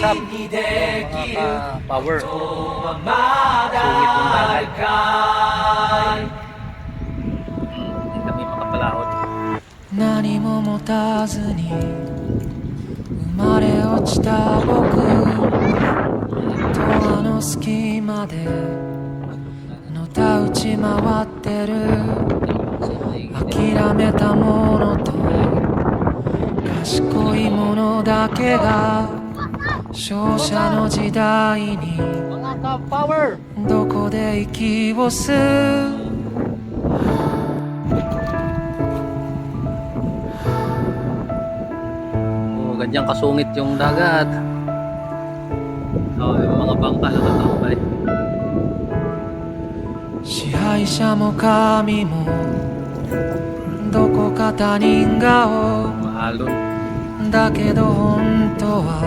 what's up? Mga power. Sungit ng dagat. Hindi kami makapalahot. 何も持たずに生まれ落ちた僕とあの隙間でのたうち回ってる諦めたものと賢いものだけが勝者の時代に Mga power. どこで息を吸う Ganyang kasungit yung dagat. Oh, yung mga bangka nakatambay. 支配者も神もどこか他人顔 Maalon. だけど本当は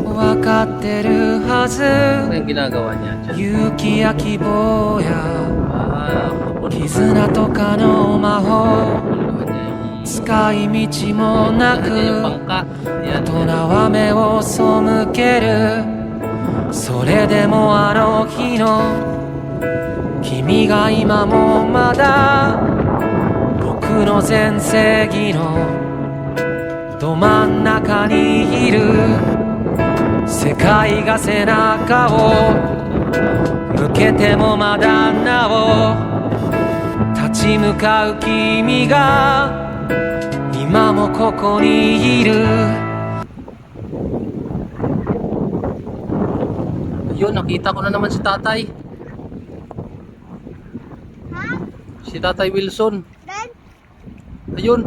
分かってるはず Ano yung ginagawa niya dyan? 勇気や希望や Ah, 絆とかの魔法 ano niya yung... 使い道もな Ano niya yung く bangka? 大 Ayan. 人は目を背けるそれでもあの日の君が今もまだ僕の全盛期のど真ん中にいる世界が背中を向けてもまだなお立ち向かう君が今もここにいる Ayun, nakita ko na naman si tatay. Si tatay Wilson. Ayun.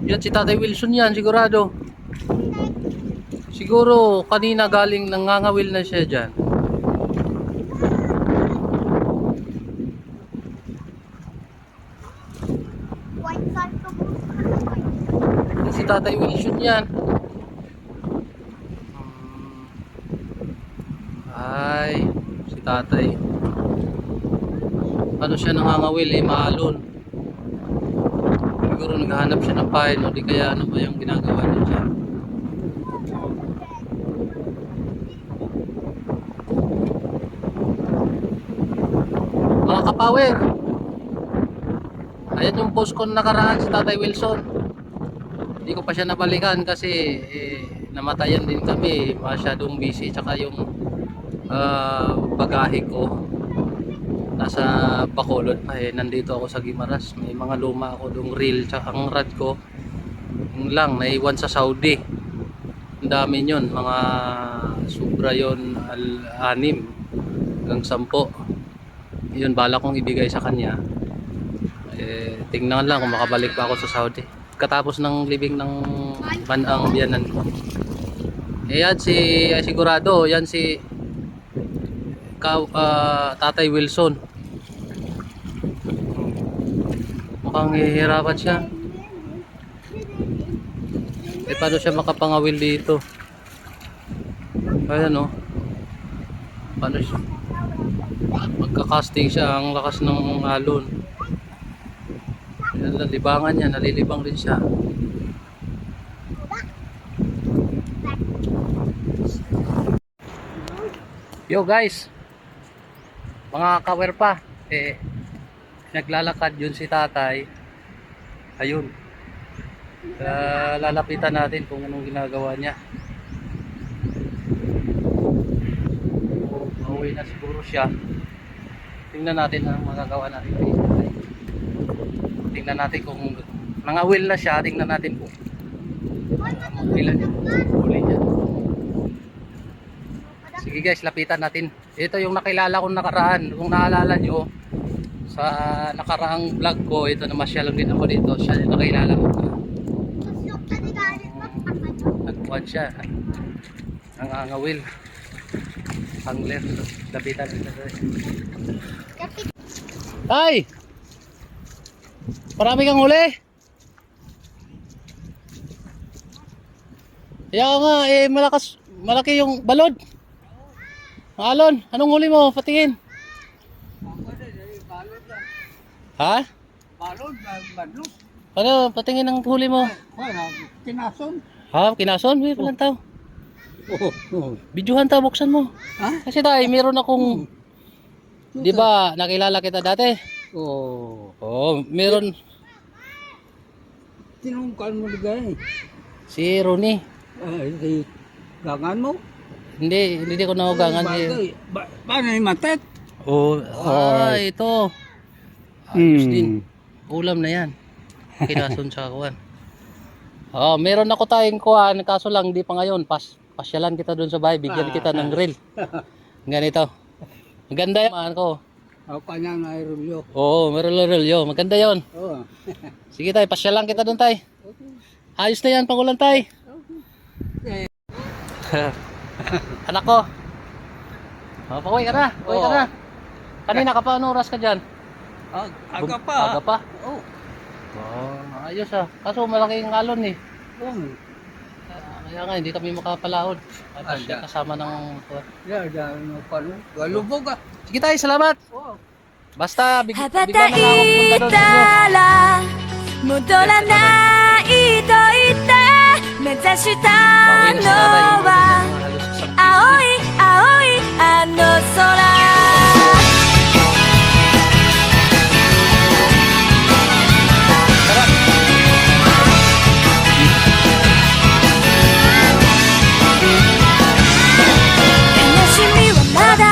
Yan si tatay Wilson yan, sigurado. Siguro kanina galing nangangawil na siya dyan. Yan si tatay Wilson yan. Ay, si tatay. Ano siya nangangawil eh, maalon. Siguro naghahanap siya ng pain o di kaya ano ba yung ginagawa niya dyan. Mga kapower, ayan yung post ko nakaraan si tatay Wilson. Hindi ko pa siya nabalikan kasi namatayan din kami, masyadong busy, tsaka yung bagahe ko nasa Bacolod pa nandito ako sa Guimaras, may mga luma ako dong reel, tsaka ang rad ko yung lang naiwan sa Saudi. Ang dami yun, mga sobra yun, 6 hanggang 10. Yun bala kong ibigay sa kanya. Tingnan lang kung makabalik pa ako sa Saudi katapos ng libing ng banang biyanan ko. Yan si sigurado, yan si tatay Wilson. Mukhang hihirapan siya. Paano siya makapangawil dito? Ayan o. Paano siya? Magkakasting siya, ang lakas ng alon. Ayan, libangan niya, nalilibang din siya. Yo guys, mga kawer pa, naglalakad yun si tatay. Ayun, lalapitan natin kung anong ginagawa niya. Pauwi na siguro siya. Tingnan natin ang magagawa natin. Tingnan natin kung nangawil na siya. Tingnan natin kung ilan niya. Huli niya. Sige guys, lapitan natin. Ito yung nakilala kong nakaraan. Kung naalala nyo, sa nakaraang vlog ko, ito na masyal lang din ako dito. Siya yung nakilala ko. Nagpuan siya. Nangangawil. Angler. Lapitan natin. Ay! Marami kang huli? Kaya nga, malaki yung balod. Alon, anong huli mo? Patingin. Ha? Balod, balot. Ano, patingin ang huli mo. Tinason. Ha, kinason? May palang tao. Oo. Videohan ta, buksan mo. Ha? Kasi tayo, meron akong, di ba, nakilala kita dati? Oo. Oo, meron Tinungkan mo ligay. si Ronnie. Si gangan mo? Hindi ko nahugangan. Paano yung matet? Oo, ito. Ayos din. Ulam na yan. Kinason sa kuwan. Oh, meron ako tayong kuwan, kaso lang di pa ngayon. Pasyalan kita doon sa bahay, bigyan kita ng grill. Ganito. Maganda yan ko. Ako kanyang aerolyo. Oo, meron rolyo. Maganda 'yon. Oo. Sige tay, pasyalan kita doon tay. Ayos na yan, pangulan tay. Anak ko. Oh, pauwi ka na. Pauwi ka na. Kanina ka pa, ano oras ka dyan? Aga pa. Aga pa? Oo. Oh, ayos ah. Kaso malaking alon eh. Oo. Kaya nga, hindi kami makapalahod. At siya kasama ng... Ano pa no? Galubog ah. Sige tayo, salamat. Oo. Basta,羽ばbiglaたna lang ako pumuntaいdoon. たら戻らないと言って目指したのは青い青いあの空悲しみはまだ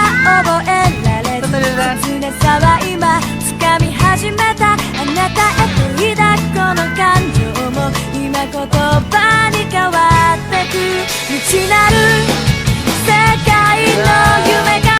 覚えられず切なさは今掴み始めたあなたへと抱くこの感情も今言葉に変わってく未知なる世界の夢が